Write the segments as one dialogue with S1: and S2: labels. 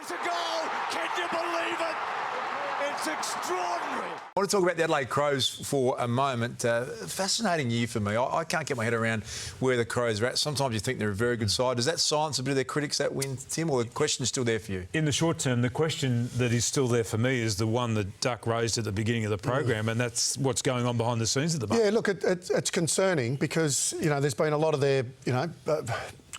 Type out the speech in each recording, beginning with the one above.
S1: It's a goal! Can you believe it? It's extraordinary.
S2: I want to talk about the Adelaide Crows for a moment. Fascinating year for me. I can't get my head around where the Crows are at. Sometimes you think they're a very good side. Does that silence a bit of their critics, that win, Tim, or the question is still there for you?
S3: In the short term, the question that is still there for me is the one that Duck raised at the beginning of the program, and that's what's going on behind the scenes at the moment.
S4: Yeah, look, it's concerning because, you know, there's been a lot of their,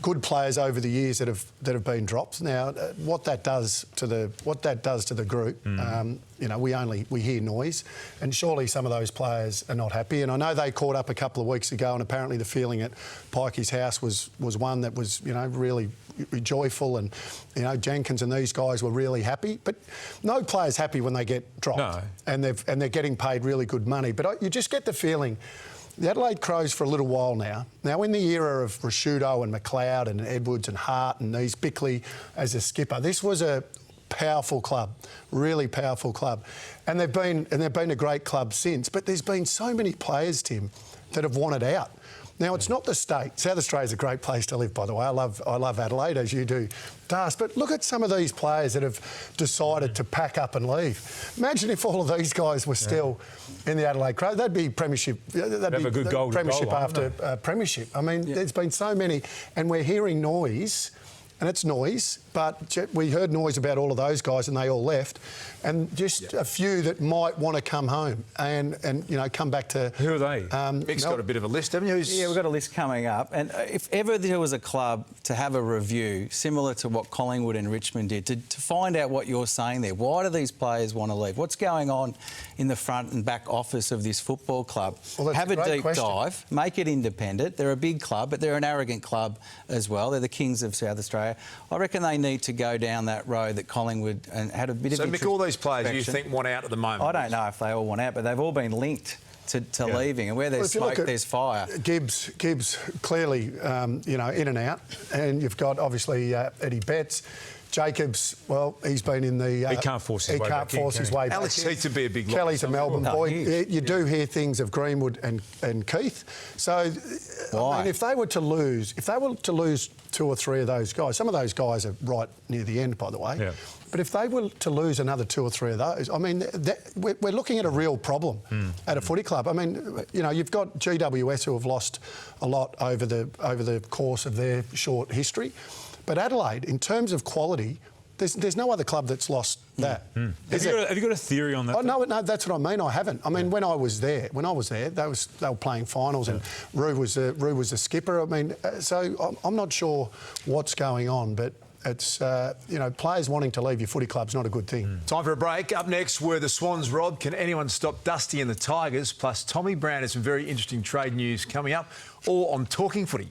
S4: good players over the years that have been dropped. Now, what that does to the group, we hear noise, and surely some of those players are not happy. And I know they caught up a couple of weeks ago, and apparently the feeling at Pikey's house was one that was, really joyful, and Jenkins and these guys were really happy. But no player's happy when they get dropped,
S3: no.
S4: and they're getting paid really good money. But you just get the feeling. The Adelaide Crows for a little while now in the era of Rashudo and McLeod and Edwards and Hart and these Bickley as a skipper, this was a powerful club, really powerful club. And they've been a great club since. But there's been so many players, Tim, that have wanted out. Now, it's not the state. South Australia's a great place to live, by the way. I love Adelaide, as you do, Das. But look at some of these players that have decided to pack up and leave. Imagine if all of these guys were still in the Adelaide Crows. That'd be premiership. That'd be a good goal premiership after premiership. I mean, there's been so many, and we're hearing noise. And it's noise, but we heard noise about all of those guys and they all left. And just a few that might want to come home and come back to...
S3: Who are they?
S2: Mick's got a bit of a list, haven't you?
S5: Yeah, we've got a list coming up. And if ever there was a club to have a review, similar to what Collingwood and Richmond did, to find out what you're saying there, why do these players want to leave? What's going on in the front and back office of this football club?
S4: Well,
S5: have a deep
S4: question.
S5: dive, make it independent. They're a big club, but they're an arrogant club as well. They're the kings of South Australia. I reckon they need to go down that road that Collingwood and had a bit of...
S2: So, Mick, all these players you think want out at the moment?
S5: I don't know if they all want out, but they've all been linked to leaving. And where there's smoke, there's fire.
S4: Gibbs clearly, in and out. And you've got, obviously, Eddie Betts. Jacobs, well, he's been in the...
S3: he can't force his way back in.
S2: Alex Heath would be a big loss.
S4: Kelly's a Melbourne boy. You do hear things of Greenwood and Keith. So, I mean, if they were to lose 2 or 3 of those guys, some of those guys are right near the end, by the way.
S3: Yeah.
S4: But if they were to lose another 2 or 3 of those, I mean, we're looking at a real problem at a footy club. I mean, you've got GWS who have lost a lot over the course of their short history. But Adelaide, in terms of quality, there's no other club that's lost that.
S3: Have you got a theory on that?
S4: Oh, no, that's what I mean. I haven't. I mean, when I was there, they were playing finals, and Rue was the skipper. I mean, so I'm not sure what's going on, but it's players wanting to leave your footy club's not a good thing.
S2: Time for a break. Up next, where the Swans rob, can anyone stop Dusty and the Tigers? Plus, Tommy Brown has some very interesting trade news coming up, all on Talking Footy.